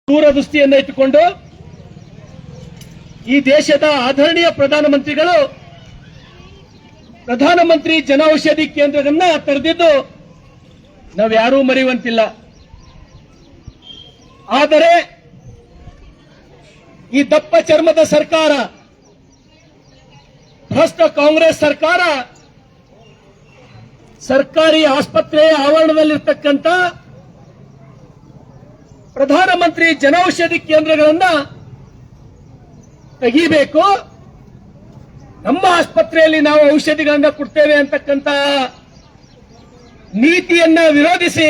ದೂರದೃಷ್ಟಿಯನ್ನು ಇಟ್ಟುಕೊಂಡು ಈ ದೇಶದ ಆದರಣೀಯ ಪ್ರಧಾನಮಂತ್ರಿಗಳು ಪ್ರಧಾನಮಂತ್ರಿ ಜನೌಷಧಿ ಕೇಂದ್ರಗಳನ್ನ ತೆರೆದಿದ್ದು ನಾವ್ಯಾರೂ ಮರೆಯುವಂತಿಲ್ಲ. ಆದರೆ ಈ ದಪ್ಪ ಚರ್ಮದ ಸರ್ಕಾರ, ಭ್ರಷ್ಟ ಕಾಂಗ್ರೆಸ್ ಸರ್ಕಾರ ಸರ್ಕಾರಿ ಆಸ್ಪತ್ರೆಯ ಆವರಣದಲ್ಲಿರ್ತಕ್ಕಂಥ ಪ್ರಧಾನಮಂತ್ರಿ ಜನೌಷಧಿ ಕೇಂದ್ರಗಳನ್ನ ತೆಗಿಬೇಕು, ನಮ್ಮ ಆಸ್ಪತ್ರೆಯಲ್ಲಿ ನಾವು ಔಷಧಿಗಳನ್ನ ಕೊಡ್ತೇವೆ ಅಂತಕ್ಕಂಥ ನೀತಿಯನ್ನ ವಿರೋಧಿಸಿ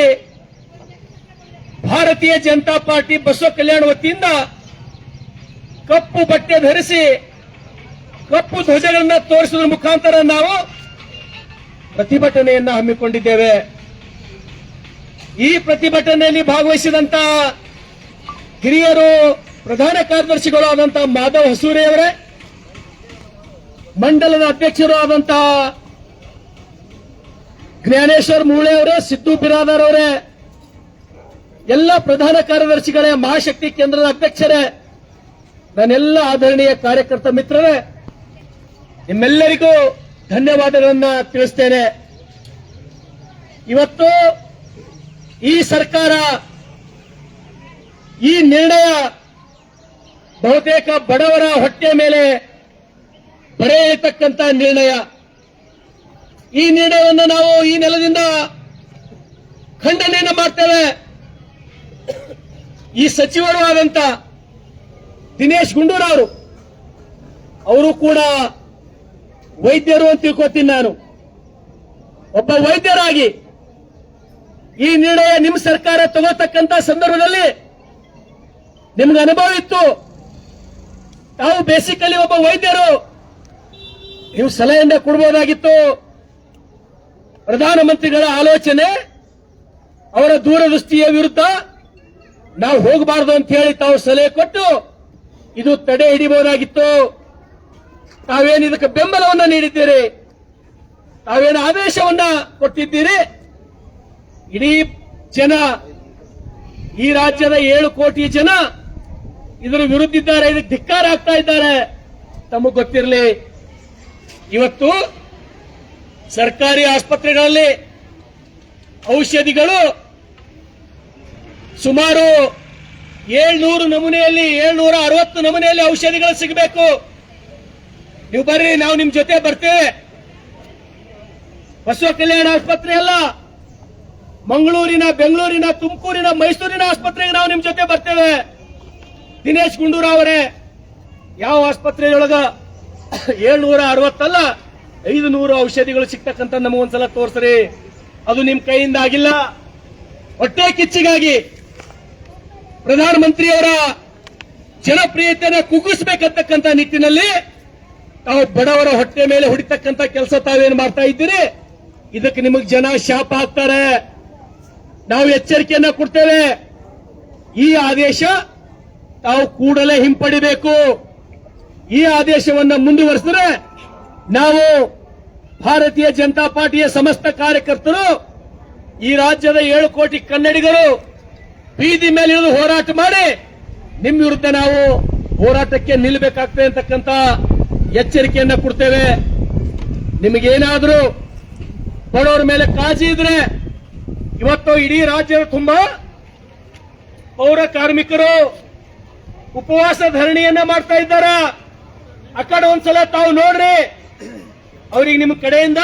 ಭಾರತೀಯ ಜನತಾ ಪಾರ್ಟಿ ಬಸವ ಕಲ್ಯಾಣ ವತಿಯಿಂದ ಕಪ್ಪು ಬಟ್ಟೆ ಧರಿಸಿ ಕಪ್ಪು ಧ್ವಜಗಳನ್ನ ತೋರಿಸುವ ಮುಖಾಂತರ ನಾವು ಪ್ರತಿಭಟನೆಯನ್ನ ಹಮ್ಮಿಕೊಂಡಿದ್ದೇವೆ. ಈ ಪ್ರತಿಭಟನೆಯಲ್ಲಿ ಭಾಗವಹಿಸಿದಂತ ಹಿರಿಯರು, ಪ್ರಧಾನ ಕಾರ್ಯದರ್ಶಿಗಳು ಆದಂತಹ ಮಾಧವ್ ಹಸೂರೆಯವರೇ, ಮಂಡಲದ ಅಧ್ಯಕ್ಷರು ಆದಂತಹ ಜ್ಞಾನೇಶ್ವರ್ ಮೂಳೆ ಅವರೇ, ಸಿದ್ದು ಬಿರಾದರ್ ಅವರೇ, ಎಲ್ಲ ಪ್ರಧಾನ ಕಾರ್ಯದರ್ಶಿಗಳೇ, ಮಹಾಶಕ್ತಿ ಕೇಂದ್ರದ ಅಧ್ಯಕ್ಷರೇ, ನನ್ನೆಲ್ಲ ಆದರಣೀಯ ಕಾರ್ಯಕರ್ತ ಮಿತ್ರರೇ, ನಿಮ್ಮೆಲ್ಲರಿಗೂ ಧನ್ಯವಾದಗಳನ್ನ ತಿಳಿಸ್ತೇನೆ. ಇವತ್ತು ಈ ಸರ್ಕಾರ, ಈ ನಿರ್ಣಯ ಬಹುತೇಕ ಬಡವರ ಹೊಟ್ಟೆ ಮೇಲೆ ಬರೆ ಇರತಕ್ಕಂಥ ನಿರ್ಣಯ. ಈ ನಿರ್ಣಯವನ್ನು ನಾವು ಈ ನೆಲದಿಂದ ಖಂಡನೆಯನ್ನು ಮಾಡ್ತೇವೆ. ಈ ಸಚಿವರು ಆದಂತ ದಿನೇಶ್ ಗುಂಡೂರಾವ್ ಅವರು ಕೂಡ ವೈದ್ಯರು ಅಂತ ತಿಳ್ಕೊತೀನಿ ನಾನು. ಒಬ್ಬ ವೈದ್ಯರಾಗಿ ಈ ನಿರ್ಣಯ ನಿಮ್ಮ ಸರ್ಕಾರ ತಗೋತಕ್ಕಂತ ಸಂದರ್ಭದಲ್ಲಿ ನಿಮ್ಗೆ ಅನುಭವ ಇತ್ತು. ತಾವು ಬೇಸಿಕಲಿ ಒಬ್ಬ ವೈದ್ಯರು, ನೀವು ಸಲಹೆಯನ್ನ ಕೊಡಬಹುದಾಗಿತ್ತು. ಪ್ರಧಾನಮಂತ್ರಿಗಳ ಆಲೋಚನೆ, ಅವರ ದೂರದೃಷ್ಟಿಯ ವಿರುದ್ಧ ನಾವು ಹೋಗಬಾರದು ಅಂತ ಹೇಳಿ ತಾವು ಸಲಹೆ ಕೊಟ್ಟು ಇದು ತಡೆ ಹಿಡಿಬಹುದಾಗಿತ್ತು. ತಾವೇನು ಇದಕ್ಕೆ ಬೆಂಬಲವನ್ನ ನೀಡಿದ್ದೀರಿ, ತಾವೇನು ಆದೇಶವನ್ನ ಕೊಟ್ಟಿದ್ದೀರಿ. ಇಡೀ ಜನ, ಈ ರಾಜ್ಯದ 7 ಕೋಟಿ ಜನ ಇದರ ವಿರುದ್ಧ ಇದ್ದಾರೆ, ಇದಕ್ಕೆ ಧಿಕ್ಕಾರ ಆಗ್ತಾ ಇದ್ದಾರೆ. ತಮಗೆ ಗೊತ್ತಿರಲಿ, ಇವತ್ತು ಸರ್ಕಾರಿ ಆಸ್ಪತ್ರೆಗಳಲ್ಲಿ ಔಷಧಿಗಳು ಸುಮಾರು 700 ನಮೂನೆಯಲ್ಲಿ 760 ನಮೂನೆಯಲ್ಲಿ ಔಷಧಿಗಳು ಸಿಗಬೇಕು. ನೀವು ಬರ್ರಿ, ನಾವು ನಿಮ್ ಜೊತೆ ಬರ್ತೇವೆ. ಬಸವ ಕಲ್ಯಾಣ ಆಸ್ಪತ್ರೆ ಅಲ್ಲ, ಮಂಗಳೂರಿನ, ಬೆಂಗಳೂರಿನ, ತುಮಕೂರಿನ, ಮೈಸೂರಿನ ಆಸ್ಪತ್ರೆಗೆ ನಾವು ನಿಮ್ ಜೊತೆ ಬರ್ತೇವೆ. ದಿನೇಶ್ ಗುಂಡೂರಾವ್ ಅವರೇ, ಯಾವ ಆಸ್ಪತ್ರೆಯೊಳಗ 760 ಅಲ್ಲ 500 ಔಷಧಿಗಳು ಸಿಗ್ತಕ್ಕಂಥ ನಮಗೊಂದ್ಸಲ ತೋರಿಸ್ರಿ. ಅದು ನಿಮ್ ಕೈಯಿಂದ ಆಗಿಲ್ಲ. ಹೊಟ್ಟೆ ಕಿಚ್ಚಿಗಾಗಿ ಪ್ರಧಾನಮಂತ್ರಿಯವರ ಜನಪ್ರಿಯತೆಯನ್ನು ಕುಗ್ಗಿಸಬೇಕಂತಕ್ಕಂಥ ನಿಟ್ಟಿನಲ್ಲಿ ತಾವು ಬಡವರ ಹೊಟ್ಟೆ ಮೇಲೆ ಹೊಡಿತಕ್ಕಂಥ ಕೆಲಸ ತಾವೇನು ಮಾಡ್ತಾ ಇದ್ದೀರಿ. ಇದಕ್ಕೆ ನಿಮಗೆ ಜನ ಶಾಪ ಹಾಕ್ತಾರೆ. ನಾವು ಎಚ್ಚರಿಕೆಯನ್ನ ಕೊಡ್ತೇವೆ. ಈ ಆದೇಶ ತಾವು ಕೂಡಲೇ ಹಿಂಪಡಿಬೇಕು. ಈ ಆದೇಶವನ್ನು ಮುಂದುವರೆಸಿದ್ರೆ ನಾವು ಭಾರತೀಯ ಜನತಾ ಪಾರ್ಟಿಯ ಸಮಸ್ತ ಕಾರ್ಯಕರ್ತರು, ಈ ರಾಜ್ಯದ 7 ಕೋಟಿ ಕನ್ನಡಿಗರು ಬೀದಿ ಮೇಲೆ ಇಳಿದು ಹೋರಾಟ ಮಾಡಿ ನಿಮ್ಮ ವಿರುದ್ಧ ನಾವು ಹೋರಾಟಕ್ಕೆ ನಿಲ್ಲಬೇಕಾಗ್ತದೆ ಅಂತಕ್ಕಂಥ ಎಚ್ಚರಿಕೆಯನ್ನ ಕೊಡ್ತೇವೆ. ನಿಮಗೇನಾದ್ರೂ ಬಡವರ ಮೇಲೆ ಕಾಳಜಿ ಇದ್ರೆ, ಇವತ್ತು ಇಡೀ ರಾಜ್ಯದ ತುಂಬಾ ಪೌರ ಕಾರ್ಮಿಕರು ಉಪವಾಸ ಧರಣಿಯನ್ನ ಮಾಡ್ತಾ ಇದ್ದಾರ. ಆ ಕಡೆ ಒಂದ್ಸಲ ತಾವು ನೋಡ್ರಿ, ಅವ್ರಿಗೆ ನಿಮ್ಮ ಕಡೆಯಿಂದ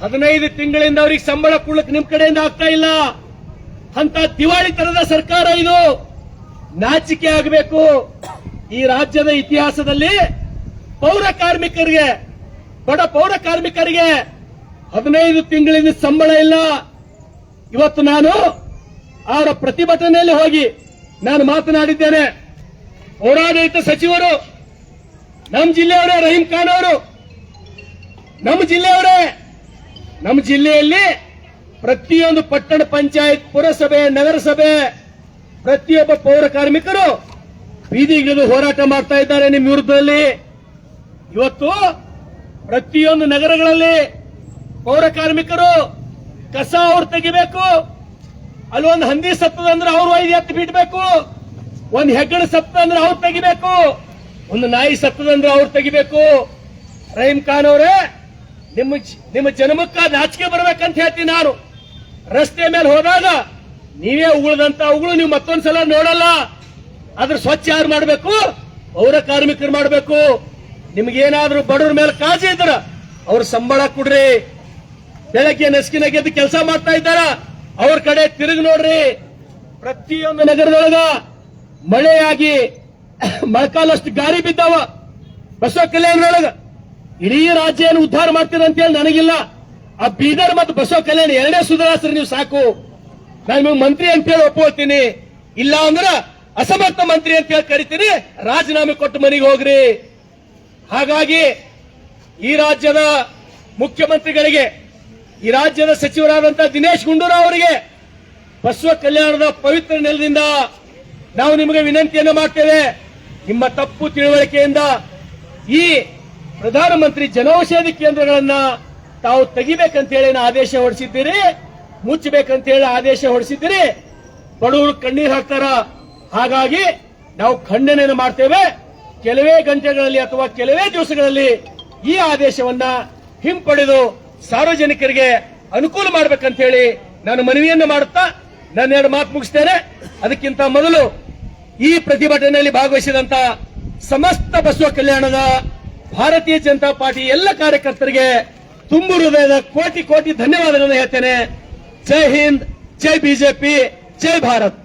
15 ತಿಂಗಳಿಂದ ಅವ್ರಿಗೆ ಸಂಬಳ ಕೊಡ್ಲಿಕ್ಕೆ ನಿಮ್ಮ ಕಡೆಯಿಂದ ಆಗ್ತಾ ಇಲ್ಲ. ಅಂತ ದಿವಾಳಿ ತರದ ಸರ್ಕಾರ ಇದು. ನಾಚಿಕೆ ಆಗಬೇಕು. ಈ ರಾಜ್ಯದ ಇತಿಹಾಸದಲ್ಲಿ ಪೌರ ಕಾರ್ಮಿಕರಿಗೆ, ಬಡ ಪೌರ ಕಾರ್ಮಿಕರಿಗೆ 15 ತಿಂಗಳಿಂದ ಸಂಬಳ ಇಲ್ಲ. ಇವತ್ತು ನಾನು ಅವರ ಪ್ರತಿಭಟನೆಯಲ್ಲಿ ಹೋಗಿ ನಾನು ಮಾತನಾಡಿದ್ದೇನೆ. ಪೌರಾಡಳಿತ ಸಚಿವರು, ನಮ್ಮ ಜಿಲ್ಲೆಯವರೇ, ರಹೀಂ ಖಾನ್ ಅವರು, ನಮ್ಮ ಜಿಲ್ಲೆಯವರೇ, ನಮ್ಮ ಜಿಲ್ಲೆಯಲ್ಲಿ ಪ್ರತಿಯೊಂದು ಪಟ್ಟಣ ಪಂಚಾಯತ್, ಪುರಸಭೆ, ನಗರಸಭೆ, ಪ್ರತಿಯೊಬ್ಬ ಪೌರ ಕಾರ್ಮಿಕರು ಬೀದಿಗಿಳಿದು ಹೋರಾಟ ಮಾಡ್ತಾ ಇದ್ದಾರೆ ನಿಮ್ಮ ವಿರುದ್ಧದಲ್ಲಿ. ಇವತ್ತು ಪ್ರತಿಯೊಂದು ನಗರಗಳಲ್ಲಿ ಪೌರ ಕಾರ್ಮಿಕರು ಕಸ ಅವ್ರು ತೆಗಿಬೇಕು, ಅಲ್ಲೊಂದು ಹಂದಿ ಸತ್ತದಂದ್ರೆ ಅವ್ರು 5 ಎತ್ತು ಬಿಡಬೇಕು, ಒಂದ್ ಹೆಗ್ಗಣ ಸತ್ತ ಅಂದ್ರೆ ಅವ್ರು ತೆಗಿಬೇಕು, ಒಂದು ನಾಯಿ ಸತ್ತದಂದ್ರೆ ಅವ್ರು ತೆಗಿಬೇಕು. ರಹೀಂ ಖಾನ್ ಅವರೇ, ನಿಮ್ಮ ಜನ್ಮಕ್ಕ ನಾಚಿಕೆ ಬರ್ಬೇಕಂತ ಹೇಳ್ತೀನಿ ನಾನು. ರಸ್ತೆ ಮೇಲೆ ಹೋದಾಗ ನೀವೇ ಉಗುಳದಂತ ಉಗುಳು ನೀವು ಮತ್ತೊಂದ್ಸಲ ನೋಡಲ್ಲ. ಅದ್ರ ಸ್ವಚ್ಛ ಯಾರು ಮಾಡಬೇಕು? ಪೌರ ಕಾರ್ಮಿಕರು ಮಾಡಬೇಕು. ನಿಮ್ಗೇನಾದ್ರೂ ಬಡವ್ರ ಮೇಲೆ ಕಾಳಜಿ ಇದ್ರ ಅವ್ರ ಸಂಬಳ ಕೊಡ್ರಿ. ಬೆಳಗ್ಗೆ ನಸ್ಕಿನ ಗೆದ್ದು ಕೆಲಸ ಮಾಡ್ತಾ ಇದ್ದಾರ, ಅವ್ರ ಕಡೆ ತಿರುಗಿ ನೋಡ್ರಿ. ಪ್ರತಿಯೊಂದು ನಗರದೊಳಗ ಮಳೆಯಾಗಿ ಮಳೆಕಾಲಷ್ಟು ಗಾಳಿ ಬಿದ್ದಾವ. ಬಸವ ಕಲ್ಯಾಣದೊಳಗ ಇಡೀ ರಾಜ್ಯ ಏನು ಉದ್ಧಾರ ಮಾಡ್ತೀರ ಅಂತೇಳಿ ನನಗಿಲ್ಲ. ಆ ಬೀದರ್ ಮತ್ತು ಬಸವ ಕಲ್ಯಾಣ ಎರಡೇ ಸುಧಾರಿಸ್ರಿ ನೀವು ಸಾಕು. ನಾನು ನಿಮಗೆ ಮಂತ್ರಿ ಅಂತೇಳಿ ಒಪ್ಕೊಳ್ತೀನಿ. ಇಲ್ಲ ಅಂದ್ರ ಅಸಮರ್ಥ ಮಂತ್ರಿ ಅಂತೇಳಿ ಕರಿತೀನಿ. ರಾಜೀನಾಮೆ ಕೊಟ್ಟು ಮನೆಗೆ ಹೋಗ್ರಿ. ಹಾಗಾಗಿ ಈ ರಾಜ್ಯದ ಮುಖ್ಯಮಂತ್ರಿಗಳಿಗೆ, ಈ ರಾಜ್ಯದ ಸಚಿವರಾದಂತ ದಿನೇಶ್ ಗುಂಡೂರಾವ್ ಅವರಿಗೆ ಬಸವ ಕಲ್ಯಾಣದ ಪವಿತ್ರ ನೆಲದಿಂದ ನಾವು ನಿಮಗೆ ವಿನಂತಿಯನ್ನು ಮಾಡ್ತೇವೆ. ನಿಮ್ಮ ತಪ್ಪು ತಿಳುವಳಿಕೆಯಿಂದ ಈ ಪ್ರಧಾನಮಂತ್ರಿ ಜನೌಷಧಿ ಕೇಂದ್ರಗಳನ್ನ ತಾವು ತೆಗಿಬೇಕಂತೇಳಿ ಆದೇಶ ಹೊರಡಿಸಿದ್ದೀರಿ, ಮುಚ್ಚಬೇಕಂತೇಳಿ ಆದೇಶ ಹೊರಡಿಸಿದ್ದೀರಿ. ಬಡವರು ಕಣ್ಣೀರು ಹಾಕ್ತಾರ. ಹಾಗಾಗಿ ನಾವು ಖಂಡನೆಯನ್ನು ಮಾಡ್ತೇವೆ. ಕೆಲವೇ ಗಂಟೆಗಳಲ್ಲಿ ಅಥವಾ ಕೆಲವೇ ದಿವಸಗಳಲ್ಲಿ ಈ ಆದೇಶವನ್ನ ಹಿಂಪಡೆದು ಸಾರ್ವಜನಿಕರಿಗೆ ಅನುಕೂಲ ಮಾಡಬೇಕಂತ ಹೇಳಿ ನಾನು ಮನವಿಯನ್ನು ಮಾಡುತ್ತಾ ನನ್ನ ಎರಡು ಮಾತು ಮುಗಿಸ್ತೇನೆ. ಅದಕ್ಕಿಂತ ಮೊದಲು ಈ ಪ್ರತಿಭಟನೆಯಲ್ಲಿ ಭಾಗವಹಿಸಿದಂತ ಸಮಸ್ತ ಬಸವ ಕಲ್ಯಾಣದ ಭಾರತೀಯ ಜನತಾ ಪಾರ್ಟಿ ಎಲ್ಲ ಕಾರ್ಯಕರ್ತರಿಗೆ ತುಂಬು ಹೃದಯದ ಕೋಟಿ ಕೋಟಿ ಧನ್ಯವಾದಗಳನ್ನು ಹೇಳ್ತೇನೆ. ಜೈ ಹಿಂದ್, ಜೈ ಬಿಜೆಪಿ, ಜೈ ಭಾರತ್.